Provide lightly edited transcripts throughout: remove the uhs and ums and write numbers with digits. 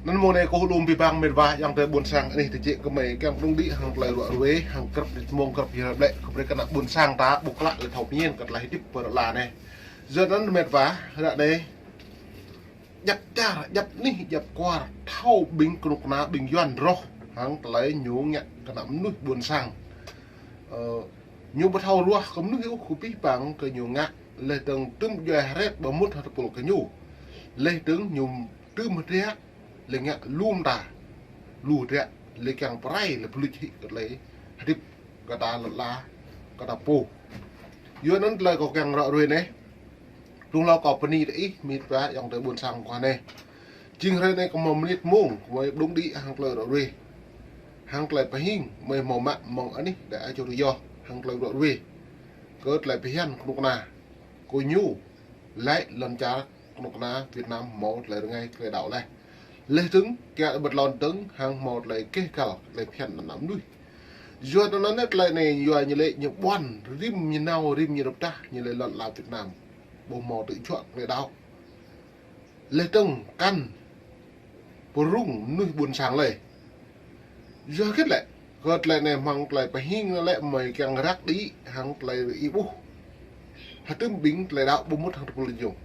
nên môn này có lùm bị băng mệt vả yang tới buồn sang này thì chị có mấy kem đông đi hàng lại loại ruế hàng cặp mông cặp gì đấy không phải cái nào buồn sang ta buộc lại là thầu nhiên cặp lại tiếp vào là này giờ nó mệt vả là đây dập cha dập ní dập qua thâu bình cục ná bình doan rô hàng lấy nhú nhẹ cái nắm núi buồn sang nhú bắt thâu rùa không nước yếu khu bí bằng cái nhú ngạ lấy từng tưng dòe rét bờ mút hạt bột cái nhú lấy từng nhung tưng một rét lấy ngạ luôn ta lù rét lấy càng prai lấy plit hít lấy hít cái ta là cái ta po dưới nó lấy có càng rõ rồi này lúc lo có phần đấy mít vá dòng tới buồn sang qua này chừng đây này có một minute mông với đúng đi hàng lời rồi hàng lời phải hình mày màu mạ mong ấy để cho được do hàng lời rồi cớt lại phải hiền lúc nào cô nhu lại lần trả lúc nào Việt Nam một lời ngay lời đảo này lấy trứng kẹo bật lon trứng hàng một lời kê cào lời hiền là nắm đuôi do nó nét lời này do như lệ như boan rim như nào rim như độc ta như lời lần là Việt Nam bộ mò tự chọn để đau lê trông căn bồ rung nuôi buồn sáng lệ do kết lệ gợt lại này mang lại phải hình lại mày càng rác đi hàng lại y bố hạt tương bính lại đạo bố mốt hàng tục lịch dùng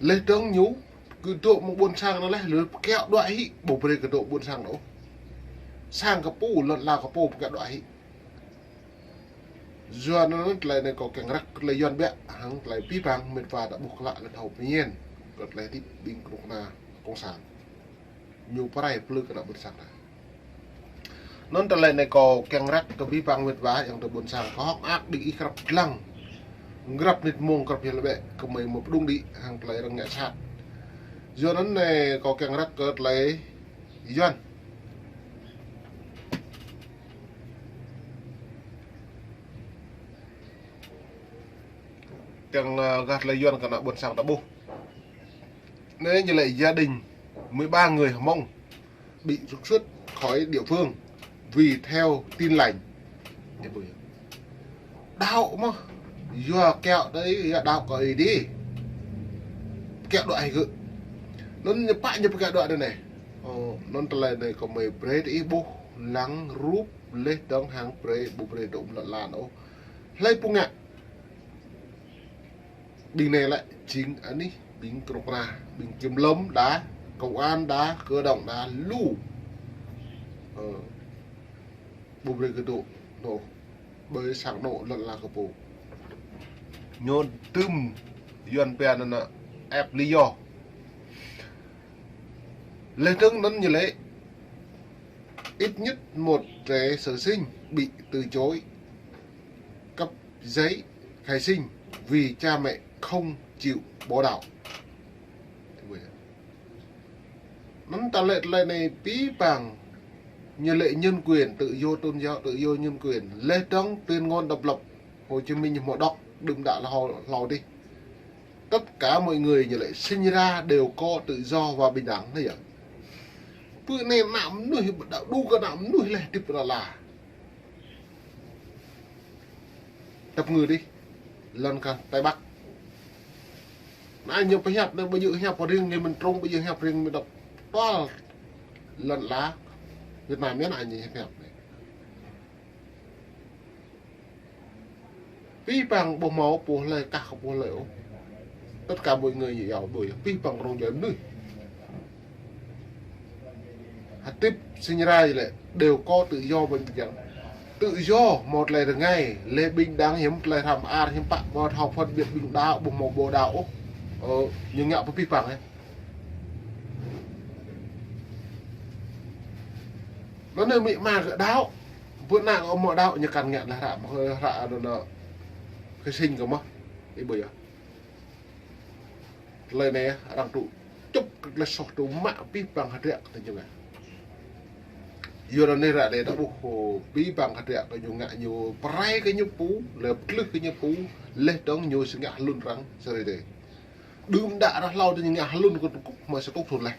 lê trông nhú cứ độ một buồn sang nó lại lứa kẹo đoại hị bổ bề cái độ buồn sang đó sang cái bố lợn là cái bố kẹo đoại hị do nó lại này có càng rắc lại doan bẹ hàng lại pi bằng mệt và đã buộc lại là thầu nhiên gợt lại thì bình cục na công sản nhiều prai plư cái đạo buồn sang này non ta lại này có càng rắc cái pi bằng mệt và yang buồn sang có hóc ác bị khắp lăng ngập nít mông gặp hiện bẹ có mấy một đung đi hàng lại đang nhẹ sạt do nó này có càng rắc gợt lại doan tiếng gạt lấy doan cả nọ buồn sang đã bu nếu như lại gia đình 13 người Hờ Mông bị trục xuất khỏi địa phương vì theo tin lành đạo mà do kẹo đấy đạo có ý đi kẹo đoạn gự nó nhập bại nhập kẹo đoạn đây này nó lại này có mấy bread ibu lắng rúp lên đóng hàng bread bu bread đụng là nó lấy bung ạ bình này lại chính anh đi bình cục na bình kiếm lấm đá công an đá cơ động đá lù bù bê cái độ nổ bởi sáng nổ lần là cái bộ nhôn tùm yuan pen là ép lý do lê trứng nó như lễ ít nhất một trẻ sơ sinh bị từ chối cấp giấy khai sinh vì cha mẹ không chịu bỏ đạo nó ta lệ này bí bằng như lệ nhân quyền tự do tôn giáo tự do nhân quyền lê trống tuyên ngôn độc lập Hồ Chí Minh họ đọc đừng đã là lò đi tất cả mọi người như lệ sinh ra đều có tự do và bình đẳng này ạ bữa này nằm nuôi đạo đu cả nằm nuôi lại tiếp là tập người đi lần cần Tây Bắc ai nhiều phải hẹp đâu bây giờ hẹp vào riêng người mình trung bây giờ hẹp riêng mình đọc đó lần lá Việt Nam biết là gì hẹp này ví bằng bộ máu bộ lời cả học bộ liệu tất cả mọi người như giàu bởi ví bằng rồng giấy nuôi hạt tiếp sinh ra gì lại đều có tự do bình đẳng tự do một là được ngay lê bình đáng hiếm là làm hiếm bạn và học phân biệt bình đạo bộ một bộ đạo nhưng ngạo với ví bằng ấy nó nơi mị mà gỡ đáo bữa nào có mọi đạo như càng nghẹn là rạ hơi rạ rồi nợ cái sinh cơ mà cái bữa lời này đang tụ chúc là sọt tụ mạ bí bằng hạt rẹc thì như vậy giờ là nơi rạ đây đã buộc hồ bí bằng hạt rẹc có nhiều ngạ nhiều prai cái nhiều phú lợp lức cái nhiều phú lên đó nhiều sự ngạ luôn rắn rồi để đương đã ra lau cho những ngạ luôn còn cúc mà sẽ tốt này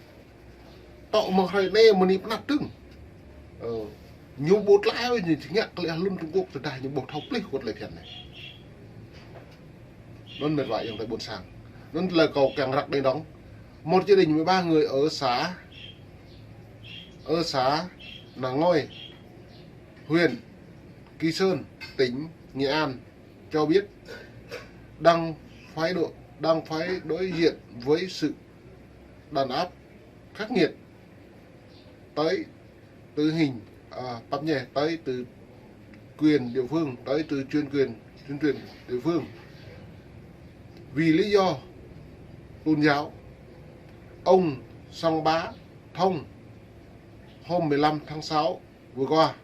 tọ mà hồi nay mà nịp nát trứng nhiều bột lái ơi thì ngạ lại luôn Trung Quốc rồi đây những bột học lịch quật lại thiệt này nó mệt vải trong tay buồn sang nó là cầu càng rắc đây đóng Một gia đình với 3 người ở xã Nàng Ngôi, huyện Kỳ Sơn, tỉnh Nghệ An cho biết đang phải đối diện với sự đàn áp khắc nghiệt tới từ tới từ quyền địa phương, tới từ chuyên quyền địa phương vì lý do tôn giáo. Ông Song Bá Thông hôm 15 tháng 6 vừa qua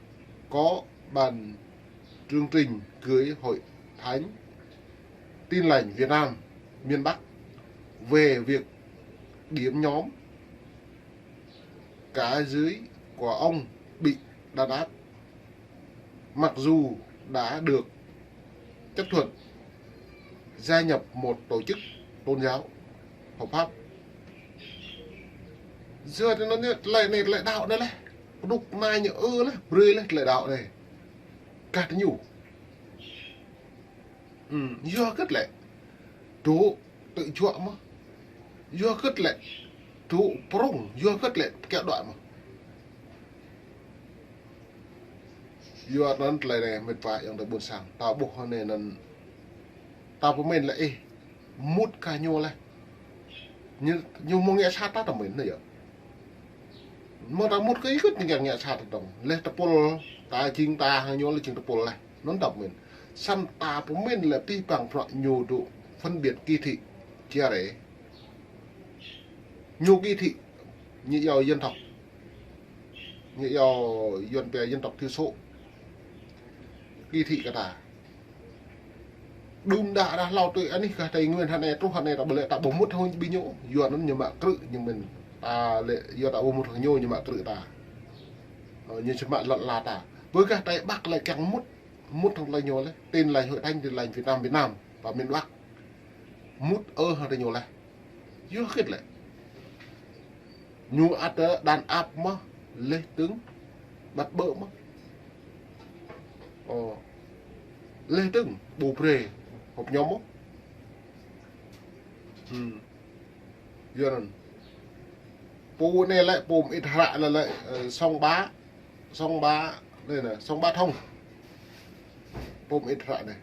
có bàn chương trình cưới Hội Thánh Tin Lành Việt Nam miền Bắc về việc điểm nhóm cả dưới của ông bị đàn áp, mặc dù đã được chấp thuận gia nhập một tổ chức tôn giáo hợp pháp. Giờ thì nó lại đạo đây này, đục mai nhở này, rơi lại đạo này, cắt nhủ, do cất lại, chú tự chuộng mà, do cất lại, chú prong, do cất lại kẹo đoạn mà, do nó lại này mệt vải yang buồn sang, tao buộc hôm nay nên tao của mình lại mút cả nhô này, như mua nghe sát tao mình này vậy. Mà ta một cái ít những nghe sát đồng lên tập pol ta chính ta hay nhô lên chính tập pol này nó đọc mình san ta của mình là pi bằng phận nhiều độ phân biệt kỳ thị chia rẽ nhiều kỳ thị như giàu dân tộc, như giàu dân tộc thiểu số kỳ thị cả ta đun đã lao tự anh cả thầy nguyên hắn này trong hắn này đã bật ta bấm mút thôi bị nhổ giờ nó nhiều mạng cự nhưng mình ta lệ giờ ta bấm mút nhô nhưng mà cự ta như trên mạng lợn là ta với cả tay bắc lại càng mút không lại nhô đấy tên là Hội Thánh Tin Lành Việt Nam và miền Bắc mút hàng tay nhô này chưa hết lại nhu át đàn áp mà lê tướng bắt bỡ mà lê tướng bù prề hộp nhóm mốc giờ này bù này lại bùm ít hạ là lại song bá đây này song bá thông bùm ít hạ này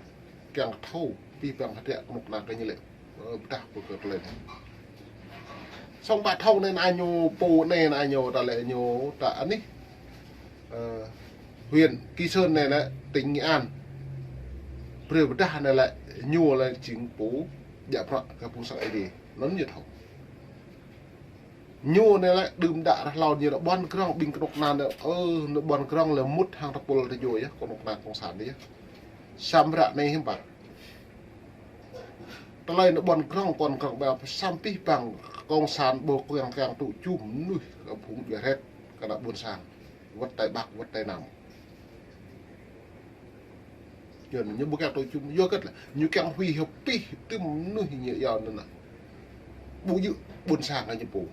càng thâu pi bằng hạt địa một là cái như lệ đạp của cợt lên song bá thông nên ai nhô bù này là ai nhô ta lại nhô ta anh ấy huyện Kỳ Sơn này là tỉnh Nghệ An rồi bữa đa này lại nhua là chính phủ dạ phận các phụ sợi đi nó nhiệt hậu nhua này lại đùm đã lao nhiều là bon krong bình cục nan nữa nó bon krong là mút hàng thập bồ thì rồi á còn một nạn cộng sản đấy sam rạ này hiếm bạn ta lấy nó bon krong còn cọc bèo sam pi bằng cộng sản bộ càng tụ chùm nuôi các phụ việc hết cả đã buôn sang vất tay bạc vất tay nằm như bố các tôi chung vô cách là như càng huy hợp pi tức nuôi nhẹ giòn nữa nè bố dự buôn sang là như bố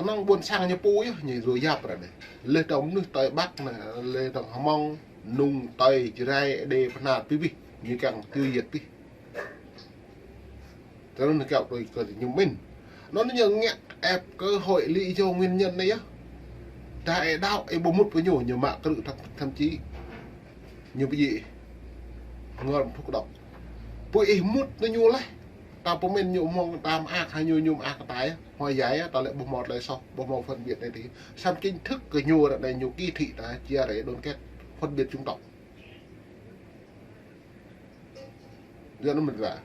năng buôn sang như bố ấy nhảy rồi giáp rồi này lê trống nước tây bắc này lê trống hàm mong nung tây chỉ rai đề phần nào pi như càng tiêu diệt pi cho nên kẹo tôi cơ thì như mình nó như nghe ép cơ hội lý cho nguyên nhân này á đại đạo ấy bố một với nhổ nhiều mạng tự thậm chí nhiều cái gì ngon thuốc độc bụi ấy mút nó nhô lấy ta bố mình nhổ mong tam ác hay nhô ác tái hoài giấy ta lại bố một lại sau bố một phân biệt này thì xong chính thức cái nhô là này nhô kỳ thị ta chia để đồn kết phân biệt trung tộc giờ nó mình vả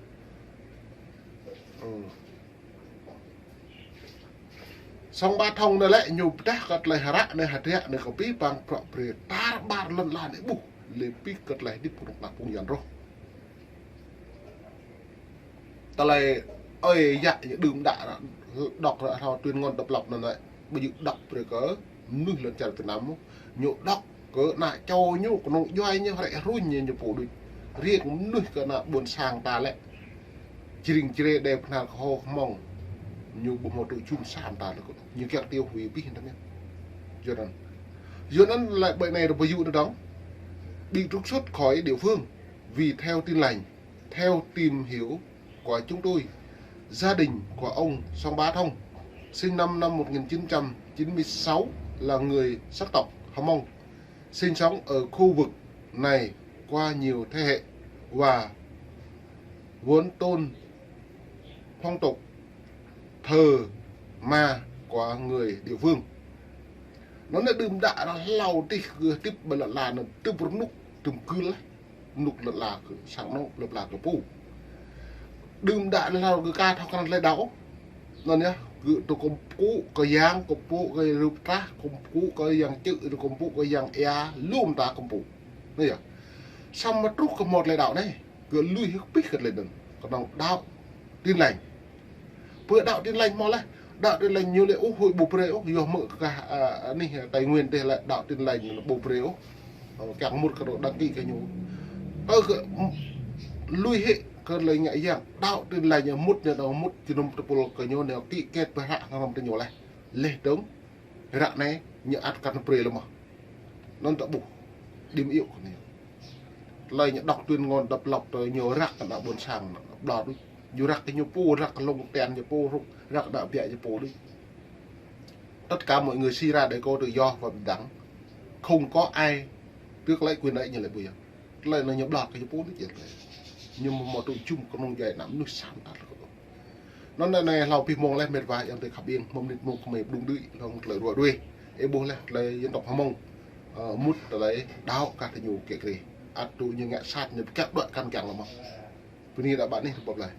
xong ba thông này lại nhục đá cật lại hạt này hạt rẽ này có pi bằng prọ prề ta ba lần là để bù lấy pi cật lại đi phục lạc cùng dàn rồi ta lại ơi dạ đừng đã đọc lại thao tuyên ngôn độc lập này lại bây giờ đọc rồi cỡ nuôi lần chặt từ nắm nhộ đọc cỡ nại cho nhộ nó doai như lại run như phụ được riêng cũng nuôi cỡ nạ buồn sang ta lại chỉ đình chỉ đẹp nào khó mong như một đội chung sàn ta là như kẹo tiêu hủy biết không nhé giờ nó lại bệnh này là ví dụ nó đóng bị trục xuất khỏi địa phương vì theo tin lành theo tìm hiểu của chúng tôi, gia đình của ông Song Bá Thông, sinh năm 1996, là người sắc tộc Hmong Mông, sinh sống ở khu vực này qua nhiều thế hệ và vốn tôn phong tục thờ ma của người địa phương. Nó là đùm đạ nó lau tí tiếp bởi là nó tiếp một nút trùm cư lấy nút là sáng nó lập là cái phù đùm đạ nó lau cái ca thao khăn lấy đảo nó nhá cứ tôi công cũ cái giang công cụ cái rụp ta công cụ cái giang chữ công cụ cái giang e luôn ta công cụ này à xong mà trút cái một lấy đảo này cứ lui hết biết cái lên đừng còn đồng đạo tin lành vừa đạo tin lành mà lấy đạo tin lành nhiều lệ hội bồ preo do mở cả này tài nguyên đây là đạo tin lành bồ preo chẳng một cái độ đăng ký cái nhú lui hệ cái lời ngại dạng đạo tin lành một nhà đó một chỉ nông tập cái nhú này kỹ kết với hạ ngon trên nhú này lệ đúng hạ này nhớ ăn cắn preo luôn mà non tập bù điểm yếu này lời nhớ đọc tuyên ngon đập lọc tới nhiều rạc đã buồn sàng đọt đi dù rạc cái nhú pu rạc lông tiền nhú pu rạc đạo vẽ nhú pu đi tất cả mọi người suy ra để có tự do và bình đẳng, không có ai tước lấy quyền lợi như lại bây giờ lại là nhập lọt cái bố nó chuyện này nhưng mà một tụi chung có nông dạy nắm nước sẵn đạt nó này là bị mong lên mệt vài em tới khắp yên mong định mong mày đúng đuổi lòng lời đuổi đuôi em bố lên dân tộc Hmong Mông mút lấy đau cả thành nhiều kẹt gì ắt tụi như ngã sát như các đoạn căn càng là mà vì đã bạn đi bọc lại